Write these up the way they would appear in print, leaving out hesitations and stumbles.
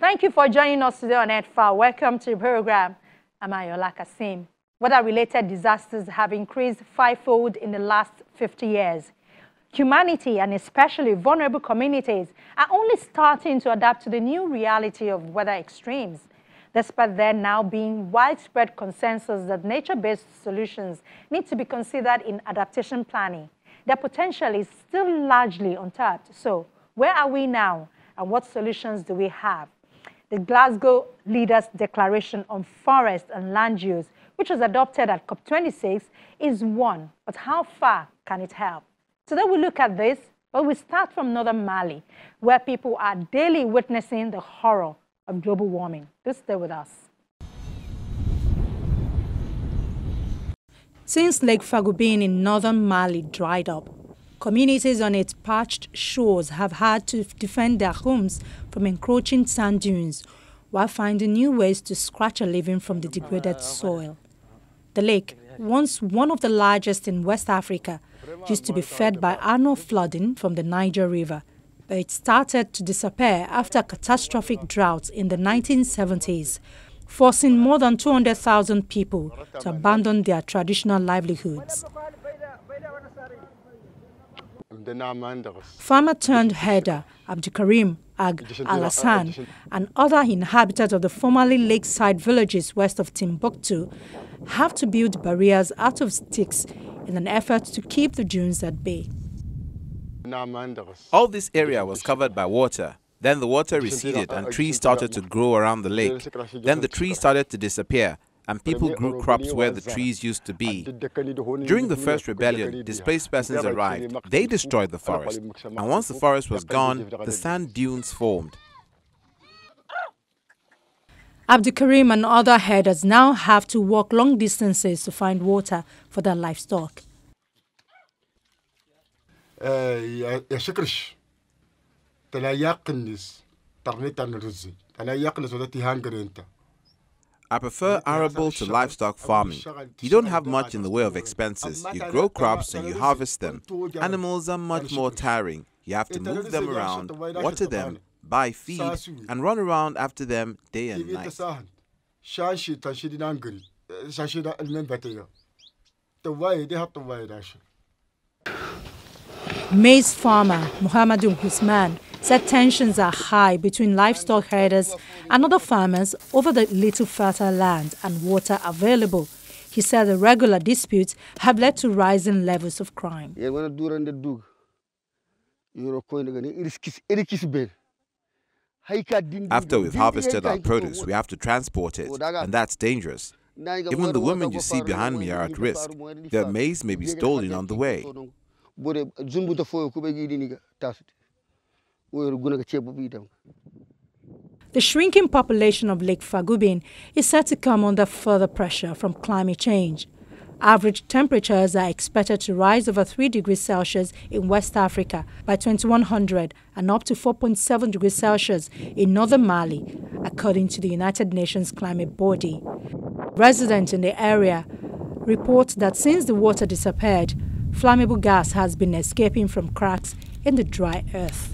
Thank you for joining us today on EdFA. Welcome to the program. I'm Ayola Kasim. Weather-related disasters have increased fivefold in the last 50 years. Humanity, and especially vulnerable communities, are only starting to adapt to the new reality of weather extremes, despite there now being widespread consensus that nature-based solutions need to be considered in adaptation planning. Their potential is still largely untapped. So, where are we now, and what solutions do we have? The Glasgow Leaders' Declaration on Forest and Land Use, which was adopted at COP26, is one, but how far can it help? Today we look at this, but we start from northern Mali, where people are daily witnessing the horror of global warming. Do stay with us. Since Lake Fagoubin in northern Mali dried up, communities on its parched shores have had to defend their homes from encroaching sand dunes while finding new ways to scratch a living from the degraded soil. The lake, once one of the largest in West Africa, used to be fed by annual flooding from the Niger River, but it started to disappear after catastrophic droughts in the 1970s, forcing more than 200,000 people to abandon their traditional livelihoods. Farmer-turned-herder Abdikarim Ag Al-Hassan and other inhabitants of the formerly lakeside villages west of Timbuktu have to build barriers out of sticks in an effort to keep the dunes at bay. All this area was covered by water. Then the water receded and trees started to grow around the lake. Then the trees started to disappear and people grew crops where the trees used to be. During the first rebellion, displaced persons arrived. They destroyed the forest. And once the forest was gone, the sand dunes formed. Abdikarim and other herders now have to walk long distances to find water for their livestock. I prefer arable to livestock farming. You don't have much in the way of expenses. You grow crops and you harvest them. Animals are much more tiring. You have to move them around, water them, buy feed, and run around after them day and night. Maize farmer Muhammadu Usman said tensions are high between livestock herders and other farmers over the little fertile land and water available. He said the regular disputes have led to rising levels of crime. After we've harvested our produce, we have to transport it, and that's dangerous. Even the women you see behind me are at risk. Their maize may be stolen on the way. The shrinking population of Lake Fagoubin is set to come under further pressure from climate change. Average temperatures are expected to rise over 3 degrees Celsius in West Africa by 2100 and up to 4.7 degrees Celsius in northern Mali, according to the United Nations climate body. Residents in the area report that since the water disappeared, flammable gas has been escaping from cracks in the dry earth.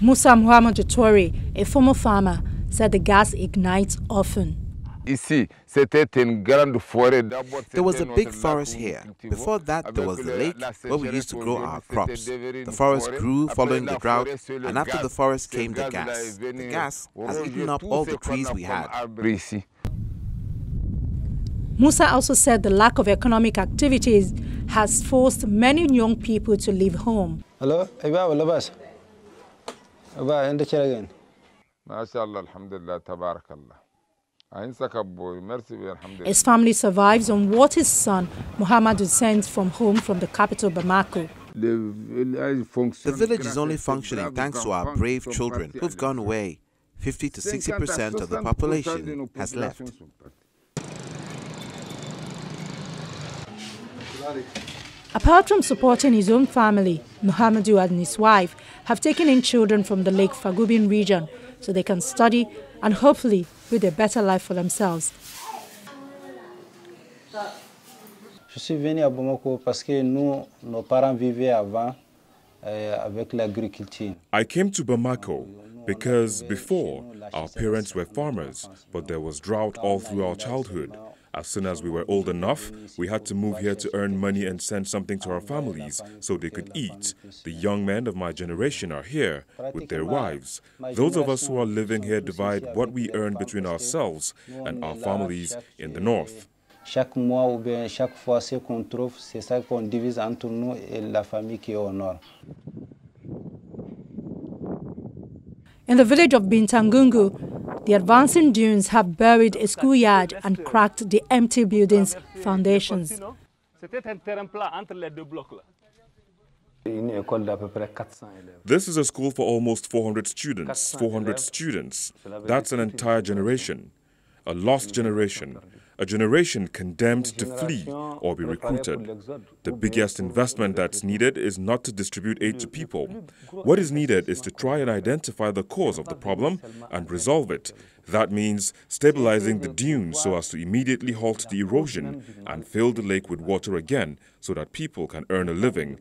Musa Muhammad Tori, a former farmer, said the gas ignites often. There was a big forest here. Before that, there was the lake where we used to grow our crops. The forest grew following the drought, and after the forest came the gas. The gas has eaten up all the trees we had. Musa also said the lack of economic activities has forced many young people to leave home. Hello? His family survives on what his son Muhammadu sends from home from the capital Bamako. The village is only functioning thanks to our brave children who've gone away. 50 to 60% of the population has left. Apart from supporting his own family, Muhammadu and his wife have taken in children from the Lake Fagoubin region so they can study and hopefully build a better life for themselves. Je suis venu à Bamako parce que nous, nos parents vivaient avant avec l'agriculture. I came to Bamako Because before, our parents were farmers, but there was drought all through our childhood. As soon as we were old enough, we had to move here to earn money and send something to our families so they could eat. The young men of my generation are here with their wives. Those of us who are living here divide what we earn between ourselves and our families in the north. Chaque mois ou bien chaque fois ce qu'on trouve, c'est ça qu'on divise entre nous et la famille qui est au nord. In the village of Bintangungu, the advancing dunes have buried a schoolyard and cracked the empty building's foundations. This is a school for almost 400 students. 400 students. That's an entire generation. A lost generation. A generation condemned to flee or be recruited. The biggest investment that's needed is not to distribute aid to people. What is needed is to try and identify the cause of the problem and resolve it. That means stabilizing the dunes so as to immediately halt the erosion and fill the lake with water again so that people can earn a living.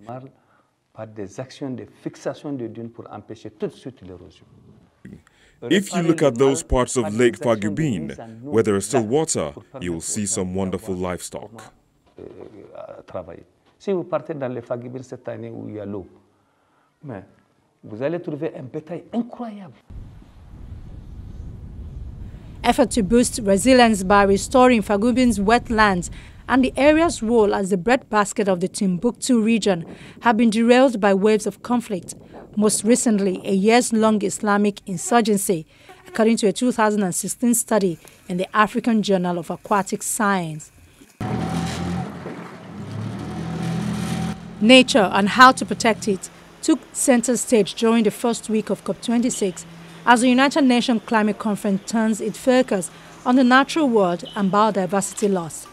If you look at those parts of Lake Fagubin, where there is still water, you will see some wonderful livestock. Si vous partez dans les Fagubin cette année où il y a l'eau, vous allez trouver un bétail incroyable. Effort to boost resilience by restoring Fagubin's wetlands and the area's role as the breadbasket of the Timbuktu region have been derailed by waves of conflict, most recently a years-long Islamic insurgency, according to a 2016 study in the African Journal of Aquatic Science. Nature and how to protect it took center stage during the first week of COP26 as the United Nations Climate Conference turns its focus on the natural world and biodiversity loss.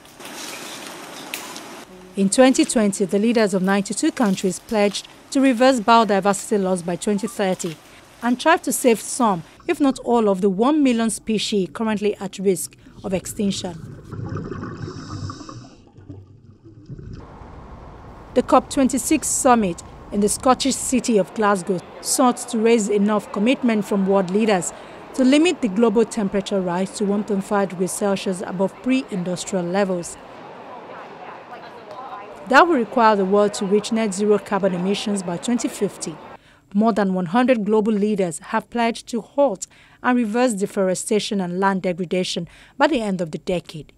In 2020, the leaders of 92 countries pledged to reverse biodiversity loss by 2030 and strive to save some, if not all, of the 1 million species currently at risk of extinction. The COP26 summit in the Scottish city of Glasgow sought to raise enough commitment from world leaders to limit the global temperature rise to 1.5 degrees Celsius above pre-industrial levels. That will require the world to reach net zero carbon emissions by 2050. More than 100 global leaders have pledged to halt and reverse deforestation and land degradation by the end of the decade.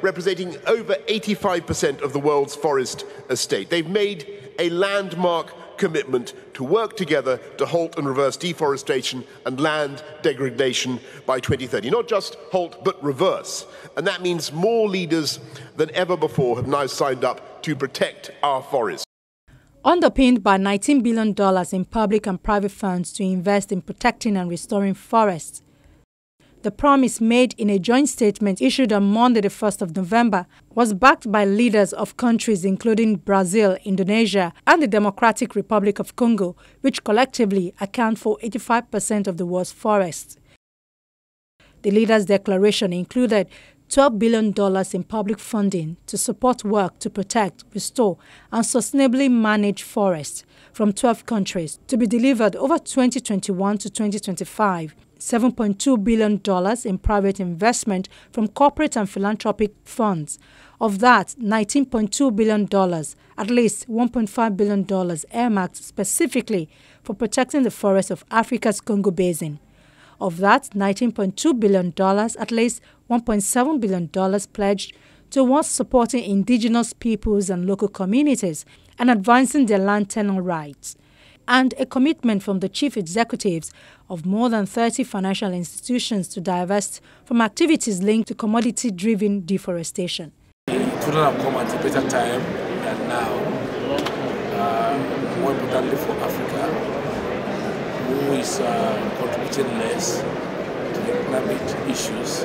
Representing over 85% of the world's forest estate, they've made a landmark commitment to work together to halt and reverse deforestation and land degradation by 2030. Not just halt, but reverse. And that means more leaders than ever before have now signed up to protect our forests. Underpinned by $19 billion in public and private funds to invest in protecting and restoring forests, the promise made in a joint statement issued on Monday, the 1st of November, was backed by leaders of countries including Brazil, Indonesia, and the Democratic Republic of Congo, which collectively account for 85% of the world's forests. The leaders' declaration included $12 billion in public funding to support work to protect, restore, and sustainably manage forests from 12 countries to be delivered over 2021 to 2025. $7.2 billion in private investment from corporate and philanthropic funds. Of that, $19.2 billion, at least $1.5 billion earmarked specifically for protecting the forests of Africa's Congo Basin. Of that, $19.2 billion, at least $1.7 billion pledged towards supporting indigenous peoples and local communities and advancing their land tenure rights, and a commitment from the chief executives of more than 30 financial institutions to divest from activities linked to commodity-driven deforestation. It would not have come at a better time than now, more importantly for Africa, who is contributing less to the climate issues,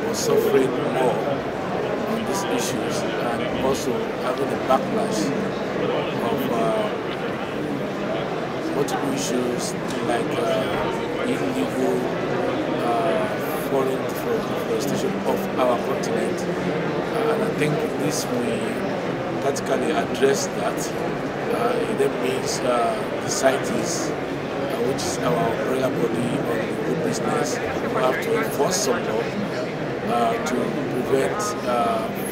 but suffering more on these issues, and also having a backlash of multiple issues like illegal foreign deforestation of our continent. And I think this will practically address that. It then means the CITES, which is our umbrella body on good business, we have to enforce some law to prevent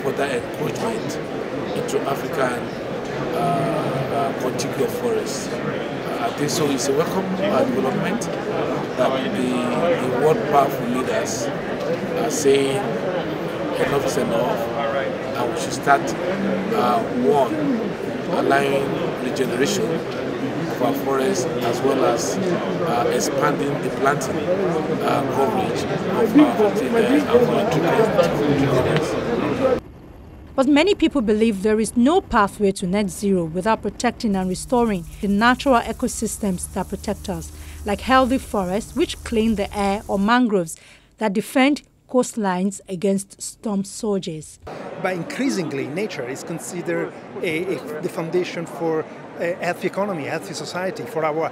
further encroachment into African contiguous forests. I think so. It's a welcome development that the world powerful leaders are saying enough is enough, and we should start allowing regeneration of our forests, as well as expanding the planting coverage of our tree coverage. But many people believe there is no pathway to net zero without protecting and restoring the natural ecosystems that protect us, like healthy forests which clean the air, or mangroves that defend coastlines against storm surges. But increasingly, nature is considered the foundation for a healthy economy, a healthy society, for our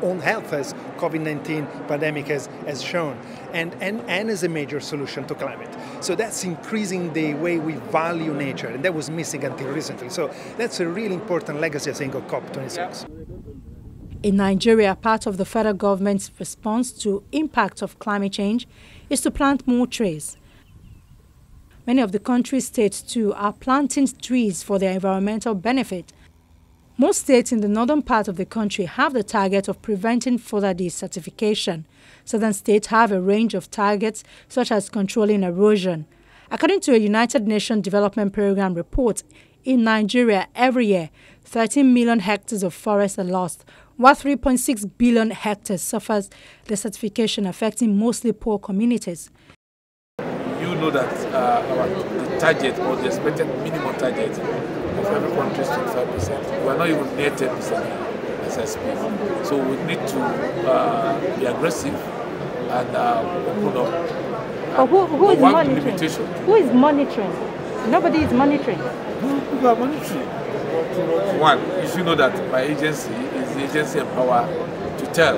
own health, as COVID-19 pandemic has shown, and as a major solution to climate. So that's increasing the way we value nature, and that was missing until recently. So that's a really important legacy, I think, of COP26. In Nigeria, part of the federal government's response to impact of climate change is to plant more trees. Many of the country's states, too, are planting trees for their environmental benefit. Most states in the northern part of the country have the target of preventing further desertification. Southern states have a range of targets, such as controlling erosion. According to a United Nations Development Programme report, in Nigeria, every year, 13 million hectares of forests are lost, while 3.6 billion hectares suffers desertification, affecting mostly poor communities. You know that the target, or the expected minimum target of every country is 25%. We are not even near 10% as I speak. So we need to be aggressive and open up. But who is monitoring? Limitation. Who is monitoring? Nobody is monitoring. People are monitoring. One, you should know that my agency is the agency empowered to tell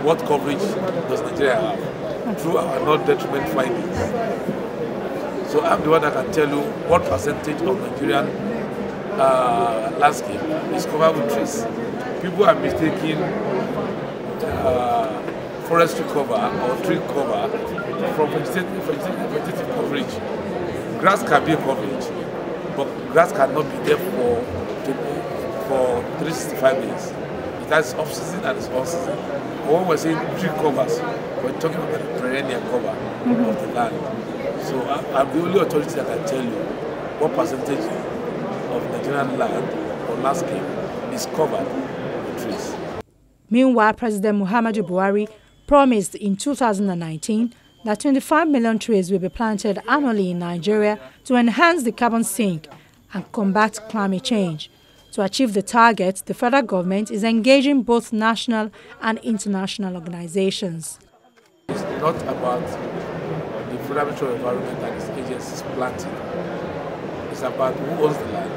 what coverage does Nigeria have through our non-detriment findings. So I'm the one that can tell you what percentage of Nigerian landscape is covered with trees. People are mistaking forestry cover or tree cover from vegetative coverage. Grass can be a coverage, but grass cannot be there for 365 days. It has off-season and it's on-season. But when we're saying tree covers, we're talking about the perennial cover of the land. So I'm the only authority that can tell you what percentage of Nigerian land or landscape is covered with trees. Meanwhile, President Muhammadu Buhari promised in 2019 that 25 million trees will be planted annually in Nigeria to enhance the carbon sink and combat climate change. To achieve the target, the federal government is engaging both national and international organizations. It's not about the Federal Ministry of Environment and its agencies planting. It's about who owns the land,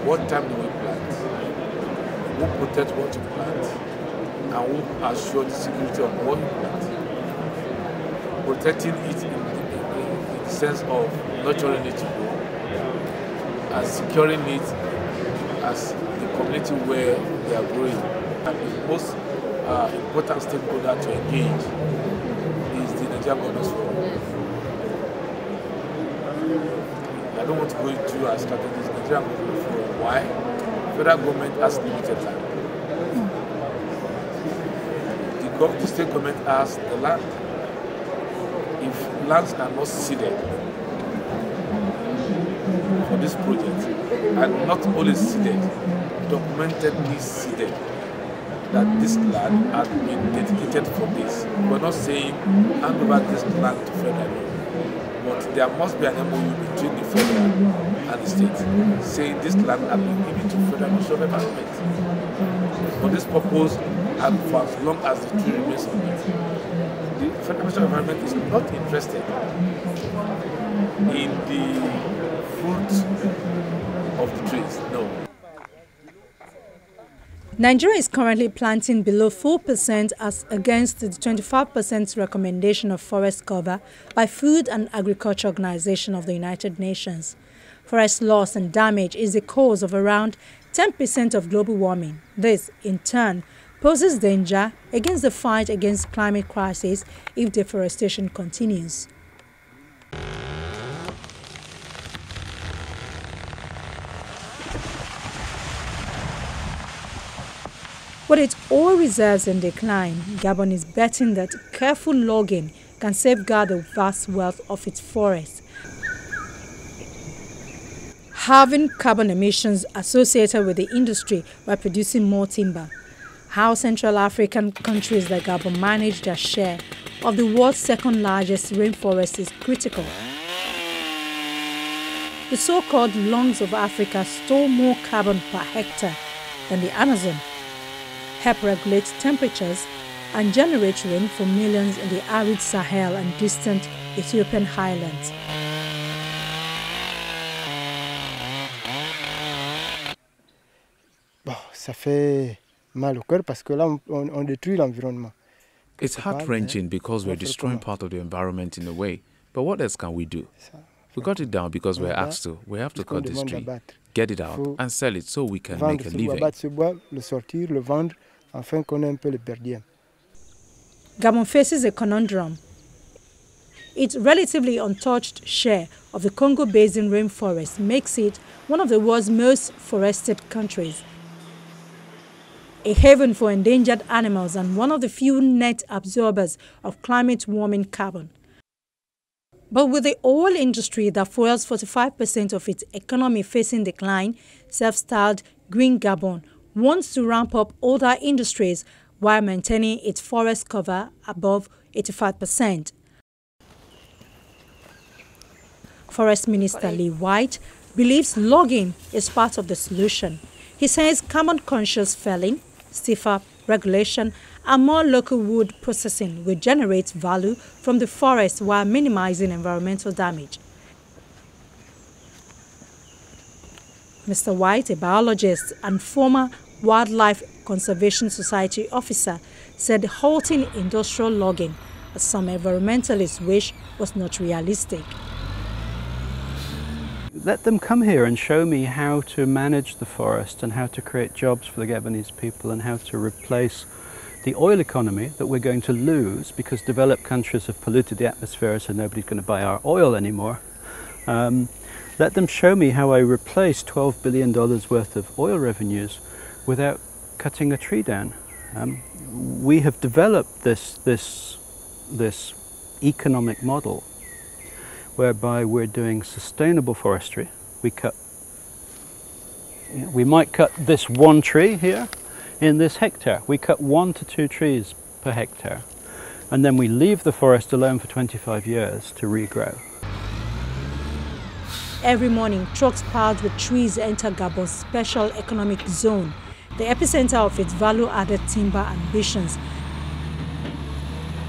what time do we plant, who protects what you plant, and who assures the security of what you plant. Protecting it in the sense of nurturing it to grow, and securing it as the community where they are growing. And the most important stakeholder to engage is the Nigerian Governance Forum. I don't want to go into our strategies. Nigerian Governance Forum. Why? Federal government has limited time. The state government has the land. If lands are not seeded for this project, and not only seeded, documentedly seeded, that this land has been dedicated for this. We're not saying hand over this land to federal, but there must be an MOU between the federal and the state saying this land has been given to federal Ministry of Environment for this purpose and for as long as the tree remains on it. The Federal Ministry of Environment is not interested in the fruit of the trees, no. Nigeria is currently planting below 4% as against the 25% recommendation of forest cover by Food and Agriculture Organization of the United Nations. Forest loss and damage is the cause of around 10% of global warming. This, in turn, poses danger against the fight against climate crisis if deforestation continues. With its oil reserves in decline, Gabon is betting that careful logging can safeguard the vast wealth of its forests. Halving carbon emissions associated with the industry by producing more timber. How Central African countries like Gabon manage their share of the world's second largest rainforest is critical. The so-called lungs of Africa store more carbon per hectare than the Amazon, help regulate temperatures, and generate rain for millions in the arid Sahel and distant Ethiopian highlands. Ça fait mal au cœur parce que là, on détruit l'environnement. It's heart-wrenching because we're destroying part of the environment in a way. But what else can we do? We got it down because we're asked to. We have to cut this tree, get it out, and sell it so we can make a living. Gabon faces a conundrum. Its relatively untouched share of the Congo Basin rainforest makes it one of the world's most forested countries, a haven for endangered animals and one of the few net absorbers of climate-warming carbon. But with the oil industry that fuels 45% of its economy facing decline, self-styled Green Gabon wants to ramp up other industries while maintaining its forest cover above 85%. Forest Minister Lee White believes logging is part of the solution. He says carbon-conscious felling, stiffer regulation, and more local wood processing will generate value from the forest while minimizing environmental damage. Mr. White, a biologist and former Wildlife Conservation Society officer, said halting industrial logging, as some environmentalists wish, was not realistic. Let them come here and show me how to manage the forest and how to create jobs for the Gabonese people and how to replace the oil economy that we're going to lose because developed countries have polluted the atmosphere, so nobody's going to buy our oil anymore. Let them show me how I replace $12 billion worth of oil revenues without cutting a tree down. We have developed this economic model whereby we're doing sustainable forestry. We might cut this one tree here in this hectare. We cut 1 to 2 trees per hectare, and then we leave the forest alone for 25 years to regrow. Every morning, trucks piled with trees enter Gabon's special economic zone, the epicenter of its value-added timber ambitions.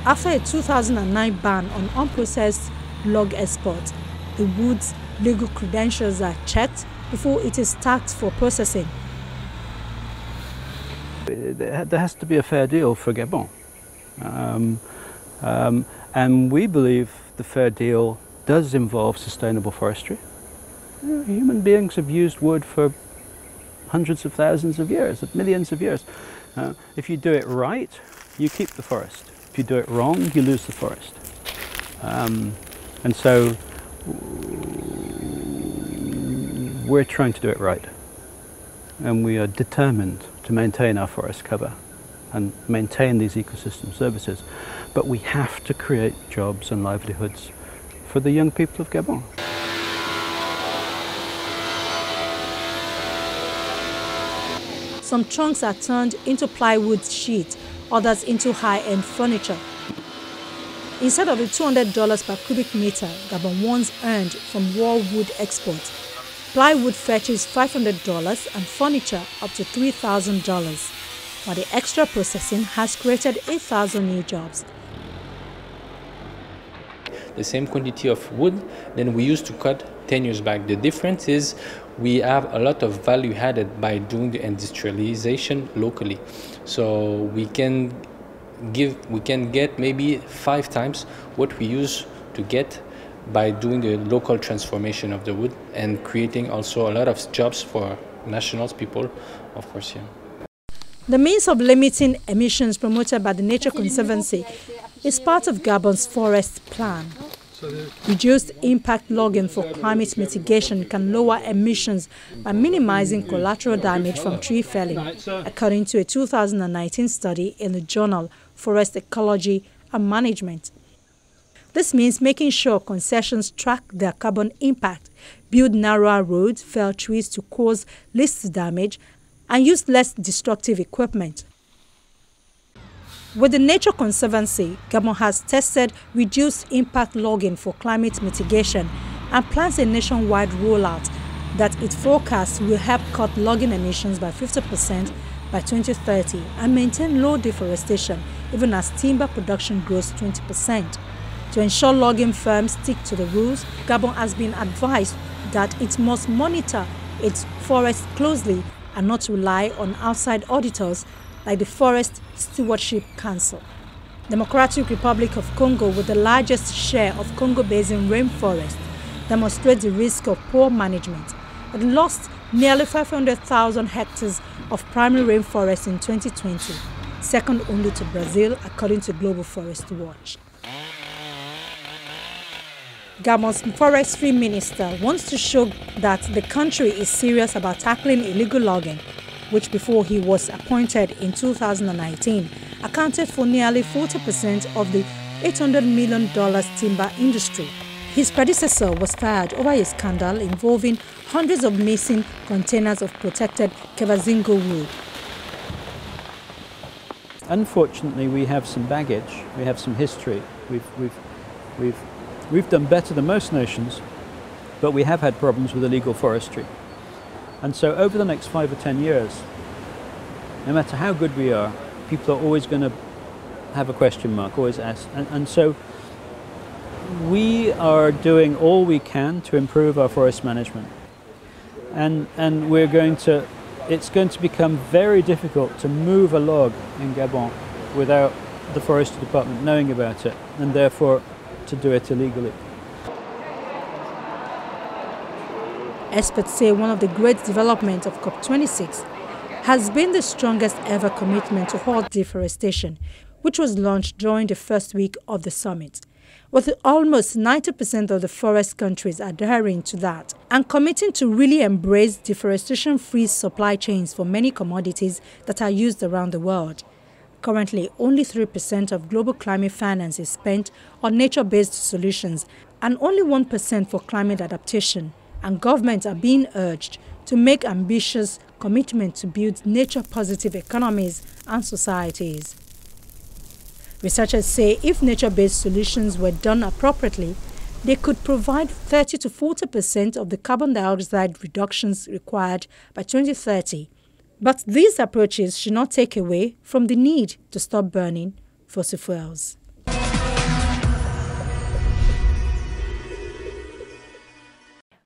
After a 2009 ban on unprocessed log export, the wood's legal credentials are checked before it is taxed for processing. There has to be a fair deal for Gabon. And we believe the fair deal does involve sustainable forestry. Human beings have used wood for hundreds of thousands of years, millions of years. If you do it right, you keep the forest. If you do it wrong, you lose the forest. And so we're trying to do it right. And we are determined to maintain our forest cover and maintain these ecosystem services. But we have to create jobs and livelihoods for the young people of Gabon. Some trunks are turned into plywood sheets, others into high-end furniture. Instead of the $200 per cubic meter Gabon once earned from raw wood exports, plywood fetches $500 and furniture up to $3,000, while the extra processing has created 8,000 new jobs. The same quantity of wood than we used to cut 10 years back. The difference is we have a lot of value added by doing the industrialization locally. So we can get maybe 5 times what we used to get by doing the local transformation of the wood and creating also a lot of jobs for nationals, people, of course, yeah. The means of limiting emissions promoted by the Nature Conservancy is part of Gabon's forest plan. Reduced impact logging for climate mitigation can lower emissions by minimizing collateral damage from tree felling, according to a 2019 study in the journal Forest Ecology and Management. This means making sure concessions track their carbon impact, build narrower roads, fell trees to cause least damage, and use less destructive equipment. With the Nature Conservancy, Gabon has tested reduced impact logging for climate mitigation and plans a nationwide rollout that it forecasts will help cut logging emissions by 50% by 2030 and maintain low deforestation even as timber production grows 20%. To ensure logging firms stick to the rules, Gabon has been advised that it must monitor its forests closely and not rely on outside auditors like the Forest Stewardship Council. Democratic Republic of Congo, with the largest share of Congo Basin rainforest, demonstrates the risk of poor management. It lost nearly 500,000 hectares of primary rainforest in 2020, second only to Brazil, according to Global Forest Watch. Gabon's forestry minister wants to show that the country is serious about tackling illegal logging, which before he was appointed in 2019, accounted for nearly 40% of the $800 million timber industry. His predecessor was fired over a scandal involving hundreds of missing containers of protected Kevazingo wood. Unfortunately, we have some baggage, we have some history. We've done better than most nations, but we have had problems with illegal forestry. And so over the next 5 or 10 years, no matter how good we are, people are always going to have a question mark, always ask. And so we are doing all we can to improve our forest management. And it's going to become very difficult to move a log in Gabon without the forestry department knowing about it, and therefore to do it illegally. Experts say one of the great developments of COP26 has been the strongest ever commitment to halt deforestation, which was launched during the first week of the summit, with almost 90% of the forest countries adhering to that and committing to really embrace deforestation-free supply chains for many commodities that are used around the world. Currently, only 3% of global climate finance is spent on nature-based solutions and only 1% for climate adaptation, and governments are being urged to make ambitious commitments to build nature-positive economies and societies. Researchers say if nature-based solutions were done appropriately, they could provide 30 to 40% of the carbon dioxide reductions required by 2030. But these approaches should not take away from the need to stop burning fossil fuels.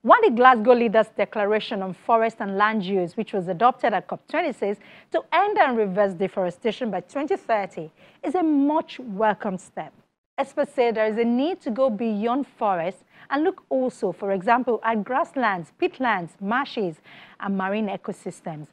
While the Glasgow Leaders' Declaration on Forest and Land Use, which was adopted at COP26 to end and reverse deforestation by 2030, is a much welcomed step, experts say there is a need to go beyond forests and look also, for example, at grasslands, peatlands, marshes, and marine ecosystems,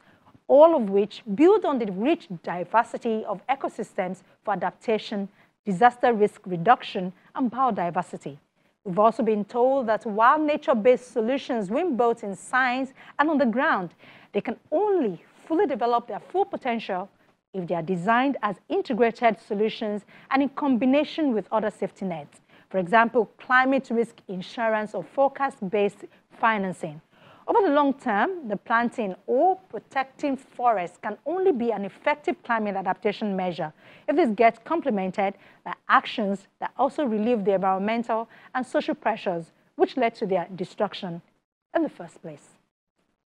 all of which build on the rich diversity of ecosystems for adaptation, disaster risk reduction, and biodiversity. We've also been told that while nature-based solutions win both in science and on the ground, they can only fully develop their full potential if they are designed as integrated solutions and in combination with other safety nets. For example, climate risk insurance or forecast-based financing. Over the long term, the planting or protecting forests can only be an effective climate adaptation measure if this gets complemented by actions that also relieve the environmental and social pressures which led to their destruction in the first place.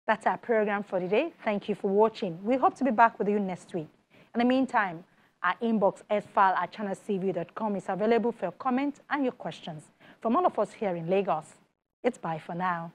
That's our program for today. Thank you for watching. We hope to be back with you next week. In the meantime, our inbox sfile@channelcv.com is available for your comments and your questions. From all of us here in Lagos, it's bye for now.